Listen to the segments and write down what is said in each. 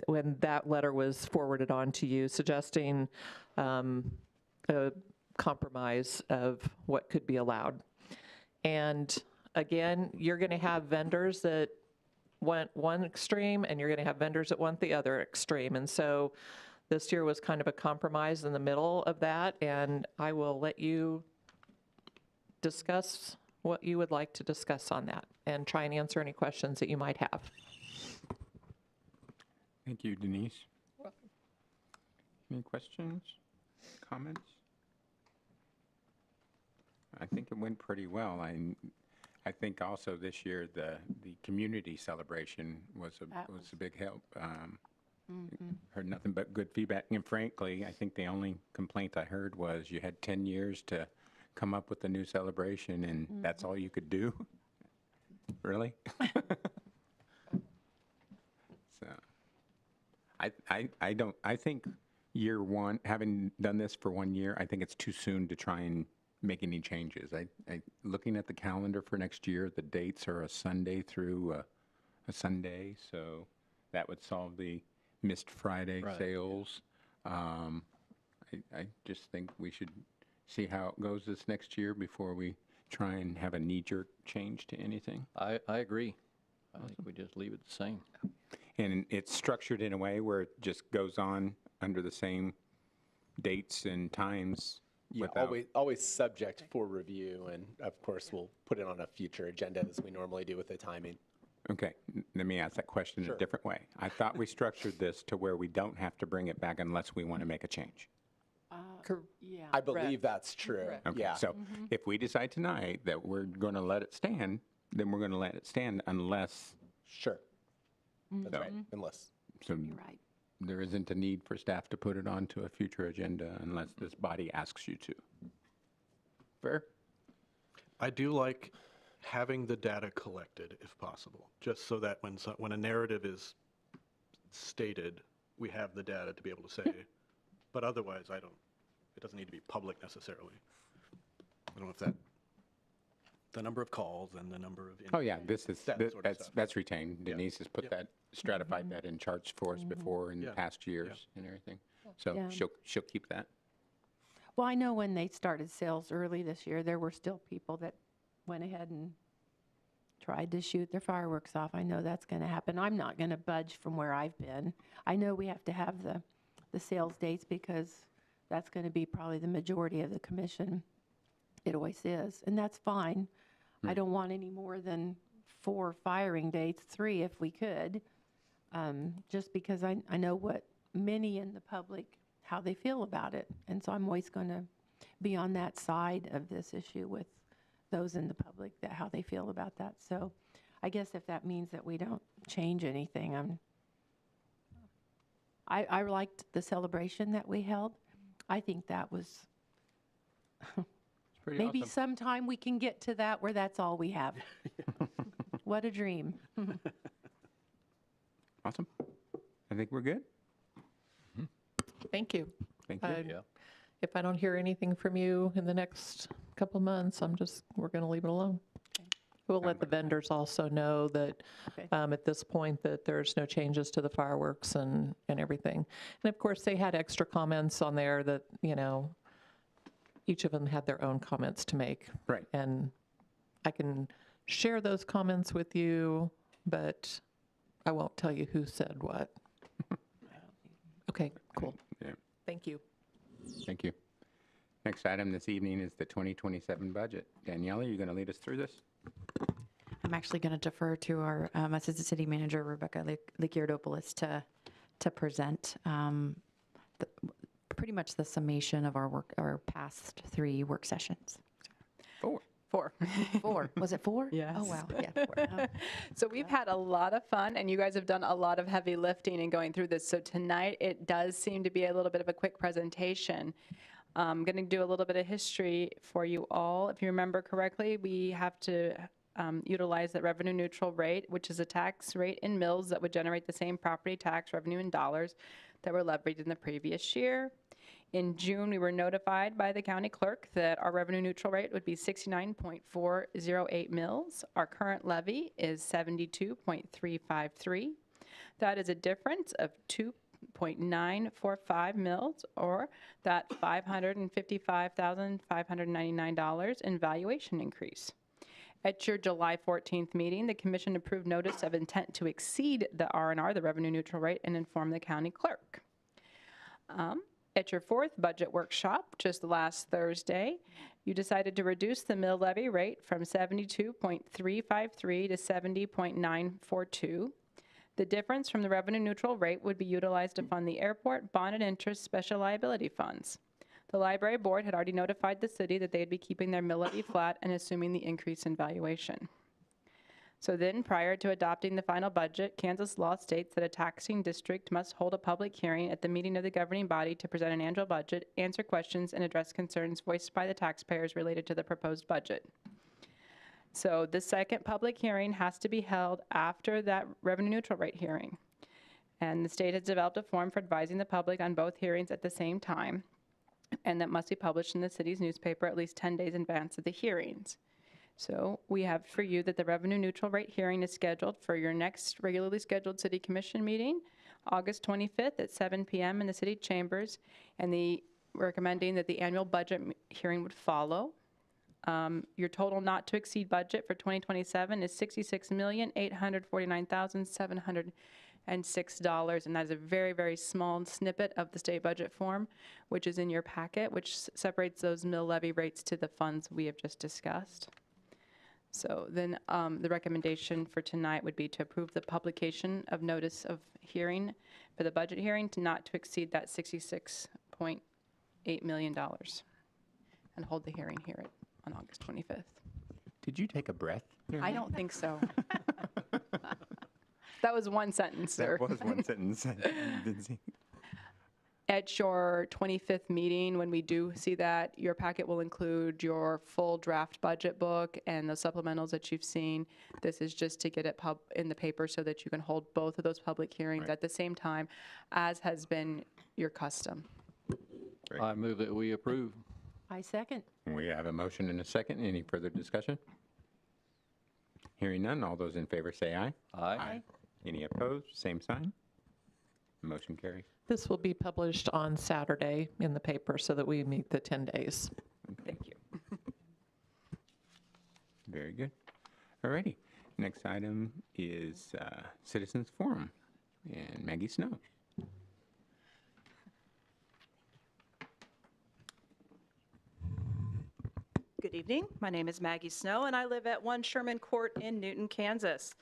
when that letter was forwarded on to you, suggesting a compromise of what could be allowed. And again, you're going to have vendors that want one extreme, and you're going to have vendors that want the other extreme. And so this year was kind of a compromise in the middle of that, and I will let you discuss what you would like to discuss on that and try and answer any questions that you might have. Thank you, Denise. Any questions, comments? I think it went pretty well. I think also this year the community celebration was a big help. Heard nothing but good feedback, and frankly, I think the only complaint I heard was you had 10 years to come up with a new celebration, and that's all you could do. Really? So, I think year one, having done this for 1 year, I think it's too soon to try and make any changes. Looking at the calendar for next year, the dates are a Sunday through a Sunday, so that would solve the missed Friday sales. I just think we should see how it goes this next year before we try and have a knee-jerk change to anything. I agree. I think we just leave it the same. And it's structured in a way where it just goes on under the same dates and times. Yeah, always subject for review, and of course we'll put it on a future agenda as we normally do with the timing. Okay, let me ask that question in a different way. I thought we structured this to where we don't have to bring it back unless we want to make a change. Yeah. I believe that's true. Okay, Yeah. so if we decide tonight that we're going to let it stand, then we're going to let it stand unless. Sure. That's right. Unless. So You're right. there isn't a need for staff to put it onto a future agenda unless this body asks you to. Fair? I do like having the data collected if possible, just so that when a narrative is stated, we have the data to be able to say, but otherwise it doesn't need to be public necessarily. I don't know if the number of calls and the number of. Oh yeah, stuff. that's retained. Denise has put that, stratified that in charts for us before in past years and everything. So she'll keep that. Well, I know when they started sales early this year, there were still people that went ahead and tried to shoot their fireworks off. I know that's going to happen. I'm not going to budge from where I've been. I know we have to have the sales dates because that's going to be probably the majority of the commission. It always is, and that's fine. I don't want any more than 4 firing dates, 3 if we could, just because I know what many in the public, how they feel about it. And so I'm always going to be on that side of this issue with those in the public, that how they feel about that. So I guess if that means that we don't change anything, I liked the celebration that we held. I think that was maybe awesome. sometime we can get to that where that's all we have. What a dream. Awesome. I think we're good. Thank you. Thank you. Yeah. If I don't hear anything from you in the next couple months, we're going to leave it alone. We'll let the vendors also know that at this point that there's no changes to the fireworks and everything. And of course, they had extra comments on there that, each of them had their own comments to make. Right. And I can share those comments with you, but I won't tell you who said what. Okay, cool. Yeah. Thank you. Thank you. Next item this evening is the 2027 budget. Daniela, you going to lead us through this? I'm actually going to defer to our Assistant City Manager, Rebecca Likiardopoulos, to present pretty much the summation of our past 3 work sessions. 4. 4. Was it 4? Yes. Oh, wow. Yeah, 4. So we've had a lot of fun, and you guys have done a lot of heavy lifting in going through this. So tonight, it does seem to be a little bit of a quick presentation. I'm going to do a little bit of history for you all. If you remember correctly, we have to utilize the revenue neutral rate, which is a tax rate in mills that would generate the same property tax revenue in dollars that were levied in the previous year. In June, we were notified by the county clerk that our revenue neutral rate would be 69.408 mills. Our current levy is 72.353. That is a difference of 2.945 mils, or that $555,599 in valuation increase. At your July 14th meeting, the commission approved notice of intent to exceed the R&R, the revenue neutral rate, and inform the county clerk. At your fourth budget workshop, just last Thursday, you decided to reduce the mill levy rate from 72.353 to 70.942. The difference from the revenue neutral rate would be utilized to fund the airport, bond and interest special liability funds. The library board had already notified the city that they'd be keeping their mill levy flat and assuming the increase in valuation. So then, prior to adopting the final budget, Kansas law states that a taxing district must hold a public hearing at the meeting of the governing body to present an annual budget, answer questions, and address concerns voiced by the taxpayers related to the proposed budget. So the second public hearing has to be held after that revenue neutral rate hearing. And the state has developed a form for advising the public on both hearings at the same time, and that must be published in the city's newspaper at least 10 days in advance of the hearings. So we have for you that the revenue neutral rate hearing is scheduled for your next regularly scheduled city commission meeting, August 25th at 7 p.m. in the city chambers, and recommending that the annual budget hearing would follow. Your total not to exceed budget for 2027 is $66,849,706, and that is a very, very small snippet of the state budget form, which is in your packet, which separates those mill levy rates to the funds we have just discussed. So then the recommendation for tonight would be to approve the publication of notice of hearing for the budget hearing to not to exceed that $66.8 million and hold the hearing here on August 25th. Did you take a breath? I don't think so. That was one sentence, sir. That was one sentence. Didn't see. At your 25th meeting, when we do see that, your packet will include your full draft budget book and the supplementals that you've seen. This is just to get it in the paper so that you can hold both of those public hearings at the same time, as has been your custom. Great. I move that we approve. I second. We have a motion and a second. Any further discussion? Hearing none, all those in favor say aye. Aye. Any opposed? Same sign. Motion carries. This will be published on Saturday in the paper so that we meet the 10 days. Thank you. Very good. All righty. Next item is Citizens Forum and Maggie Snow. Good evening. My name is Maggie Snow, and I live at 1 Sherman Court in Newton, Kansas.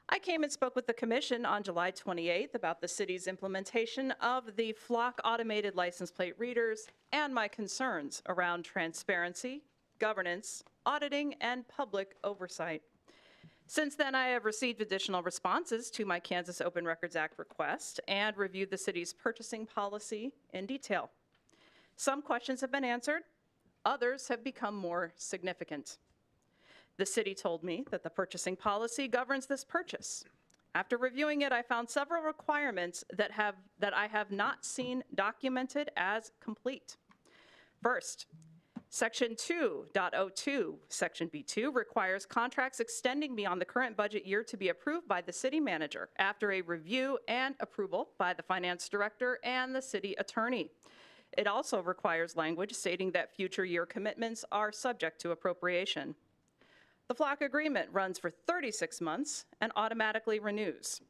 I came and spoke with the commission on July 28th about the city's implementation of the Flock automated license plate readers and my concerns around transparency, governance, auditing, and public oversight. Since then, I have received additional responses to my Kansas Open Records Act request and reviewed the city's purchasing policy in detail. Some questions have been answered. Others have become more significant. The city told me that the purchasing policy governs this purchase. After reviewing it, I found several requirements that I have not seen documented as complete. First, Section 2.02, Section B2, requires contracts extending beyond the current budget year to be approved by the city manager after a review and approval by the finance director and the city attorney. It also requires language stating that future year commitments are subject to appropriation. The Flock agreement runs for 36 months and automatically renews.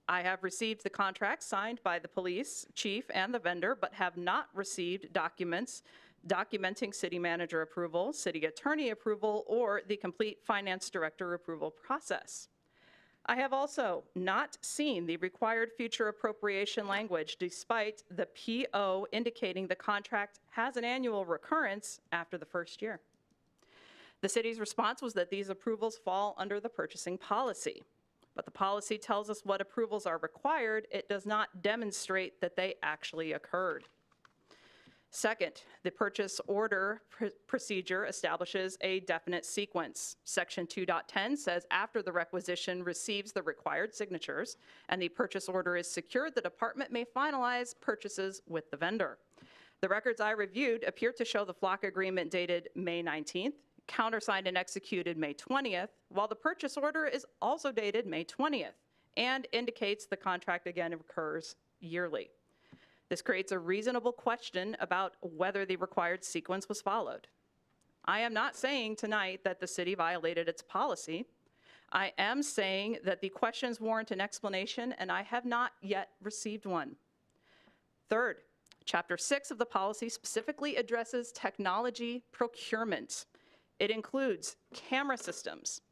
I have received the contract signed by the police chief and the vendor, but have not received documents documenting city manager approval, city attorney approval, or the complete finance director approval process. I have also not seen the required future appropriation language despite the PO indicating the contract has an annual recurrence after the first year. The city's response was that these approvals fall under the purchasing policy, but the policy tells us what approvals are required. It does not demonstrate that they actually occurred. Second, the purchase order procedure establishes a definite sequence. Section 2.10 says after the requisition receives the required signatures and the purchase order is secured, the department may finalize purchases with the vendor. The records I reviewed appear to show the Flock agreement dated May 19th, countersigned and executed May 20th, while the purchase order is also dated May 20th and indicates the contract again occurs yearly. This creates a reasonable question about whether the required sequence was followed. I am not saying tonight that the city violated its policy. I am saying that the questions warrant an explanation, and I have not yet received one. Third, Chapter 6 of the policy specifically addresses technology procurement. It includes camera systems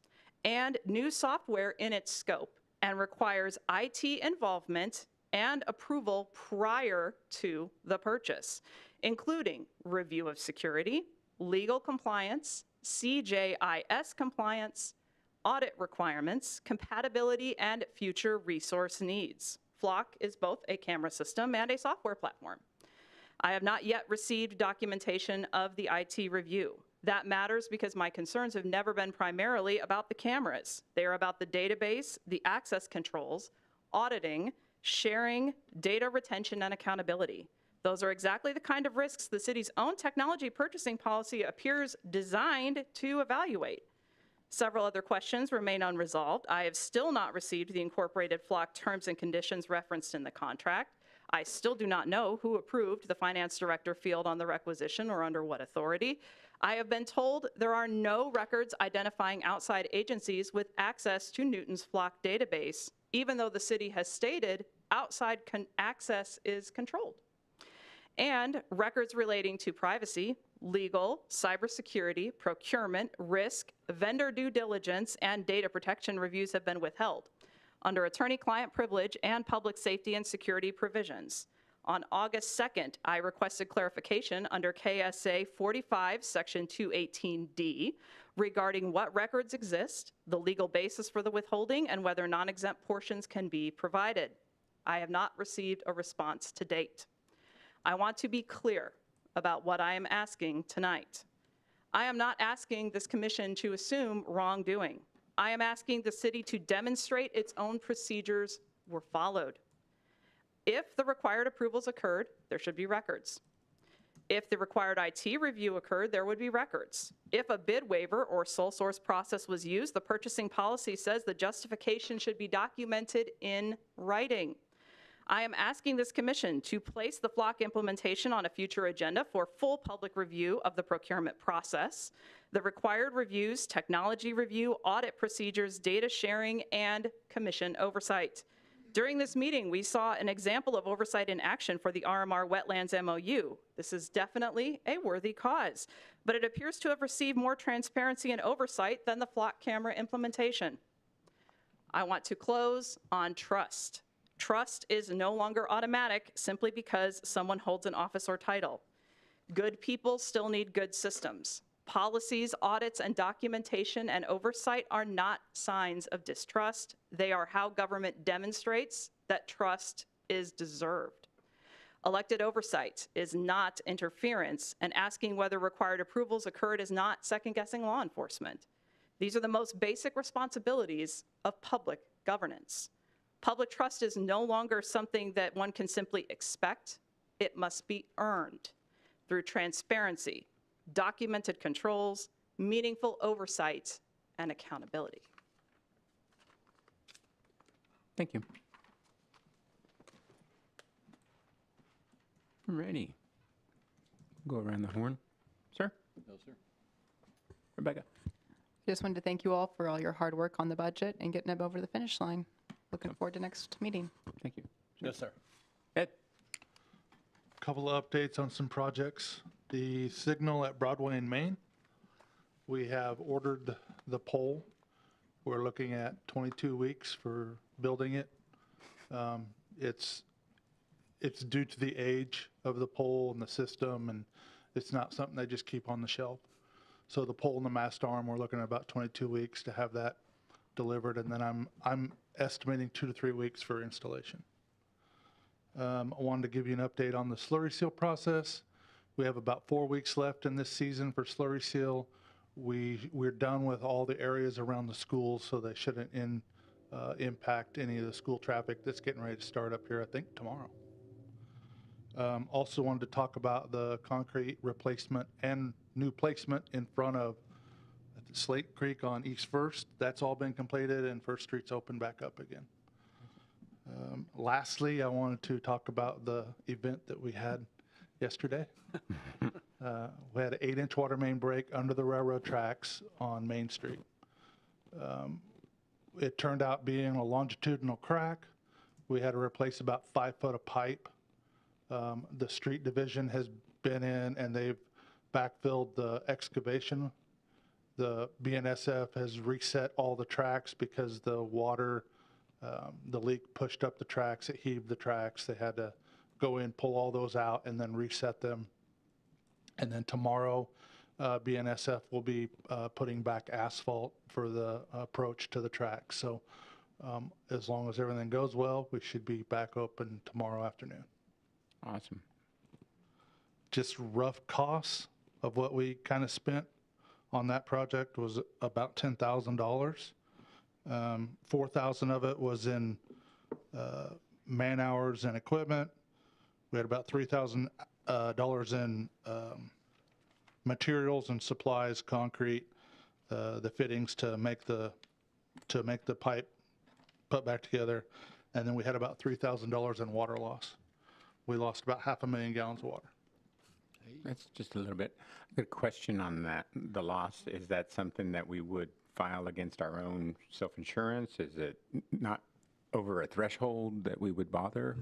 and new software in its scope and requires IT involvement and approval prior to the purchase, including review of security, legal compliance, CJIS compliance, audit requirements, compatibility, and future resource needs. Flock is both a camera system and a software platform. I have not yet received documentation of the IT review. That matters because my concerns have never been primarily about the cameras. They are about the database, the access controls, auditing, sharing, data retention, and accountability. Those are exactly the kind of risks the city's own technology purchasing policy appears designed to evaluate. Several other questions remain unresolved. I have still not received the incorporated Flock terms and conditions referenced in the contract. I still do not know who approved the finance director field on the requisition or under what authority. I have been told there are no records identifying outside agencies with access to Newton's Flock database, even though the city has stated outside access is controlled. And records relating to privacy, legal, cybersecurity, procurement, risk, vendor due diligence, and data protection reviews have been withheld under attorney-client privilege and public safety and security provisions. On August 2nd, I requested clarification under KSA 45, Section 218D, regarding what records exist, the legal basis for the withholding, and whether non-exempt portions can be provided. I have not received a response to date. I want to be clear about what I am asking tonight. I am not asking this commission to assume wrongdoing. I am asking the city to demonstrate its own procedures were followed. If the required approvals occurred, there should be records. If the required IT review occurred, there would be records. If a bid waiver or sole source process was used, the purchasing policy says the justification should be documented in writing. I am asking this commission to place the Flock implementation on a future agenda for full public review of the procurement process, the required reviews, technology review, audit procedures, data sharing, and commission oversight. During this meeting, we saw an example of oversight in action for the RMR Wetlands MOU. This is definitely a worthy cause, but it appears to have received more transparency and oversight than the Flock camera implementation. I want to close on trust. Trust is no longer automatic simply because someone holds an office or title. Good people still need good systems. Policies, audits, and documentation and oversight are not signs of distrust. They are how government demonstrates that trust is deserved. Elected oversight is not interference, and asking whether required approvals occurred is not second-guessing law enforcement. These are the most basic responsibilities of public governance. Public trust is no longer something that one can simply expect. It must be earned through transparency, documented controls, meaningful oversight, and accountability. Thank you. Ready. Go around the horn. Sir? No, sir. Rebecca? Just wanted to thank you all for all your hard work on the budget and getting it over the finish line. Looking forward to next meeting. Thank you. No, sir. Ed? Couple of updates on some projects. The signal at Broadway and Main, we have ordered the pole. We're looking at 22 weeks for building it. It's due to the age of the pole and the system, and it's not something they just keep on the shelf. So the pole and the mast arm, we're looking at about 22 weeks to have that delivered, and then I'm estimating 2 to 3 weeks for installation. I wanted to give you an update on the slurry seal process. We have about 4 weeks left in this season for slurry seal. We're done with all the areas around the schools, so they shouldn't impact any of the school traffic that's getting ready to start up here, I think, tomorrow. Also wanted to talk about the concrete replacement and new placement in front of Slate Creek on East First. That's all been completed, and First Street's open back up again. Lastly, I wanted to talk about the event that we had yesterday. We had an 8-inch water main break under the railroad tracks on Main Street. It turned out being a longitudinal crack. We had to replace about 5 foot of pipe. The street division has been in and they've backfilled the excavation. The BNSF has reset all the tracks because the water, the leak pushed up the tracks, it heaved the tracks. They had to go in, pull all those out, and then reset them. And then tomorrow, BNSF will be putting back asphalt for the approach to the track. So as long as everything goes well, we should be back open tomorrow afternoon. Awesome. Just rough costs of what we kind of spent on that project was about $10,000. 4,000 of it was in man hours and equipment. We had about $3,000 in materials and supplies, concrete, the fittings to make the pipe put back together, and then we had about $3,000 in water loss. We lost about 500,000 gallons of water. That's just a little bit. I've got a question on that. The loss, is that something that we would file against our own self-insurance? Is it not over a threshold that we would bother?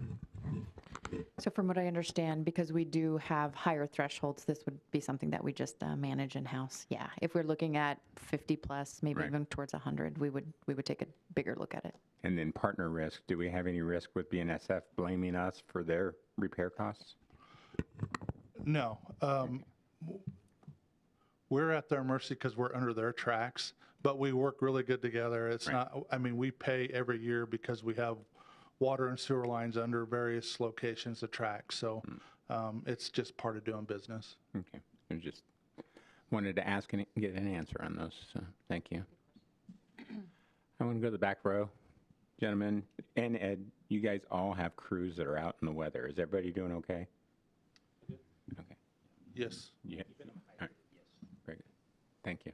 So from what I understand, because we do have higher thresholds, this would be something that we just manage in-house. Yeah, if we're looking at 50 plus, maybe Right. even towards 100, we would take a bigger look at it. And then partner risk, do we have any risk with BNSF blaming us for their repair costs? No. We're at their mercy because we're under their tracks, but we work really good together. It's Right. not, I mean, we pay every year because we have water and sewer lines under various locations of tracks. So it's just part of doing business. Okay. I just wanted to ask and get an answer on those, so thank you. I want to go to the back row. Gentlemen, and Ed, you guys all have crews that are out in the weather. Is everybody doing okay? Okay. Yes. Yeah. All right. Very good. Thank you.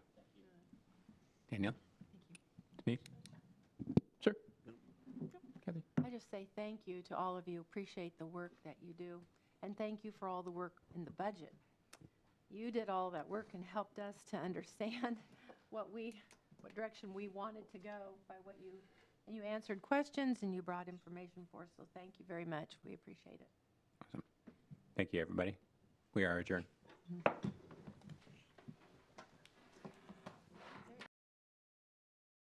Danielle? Denise? Sir? Kathy? I just say thank you to all of you. Appreciate the work that you do. And thank you for all the work in the budget. You did all that work and helped us to understand what direction we wanted to go by what and you answered questions and you brought information for us. So thank you very much. We appreciate it. Awesome. Thank you, everybody. We are adjourned.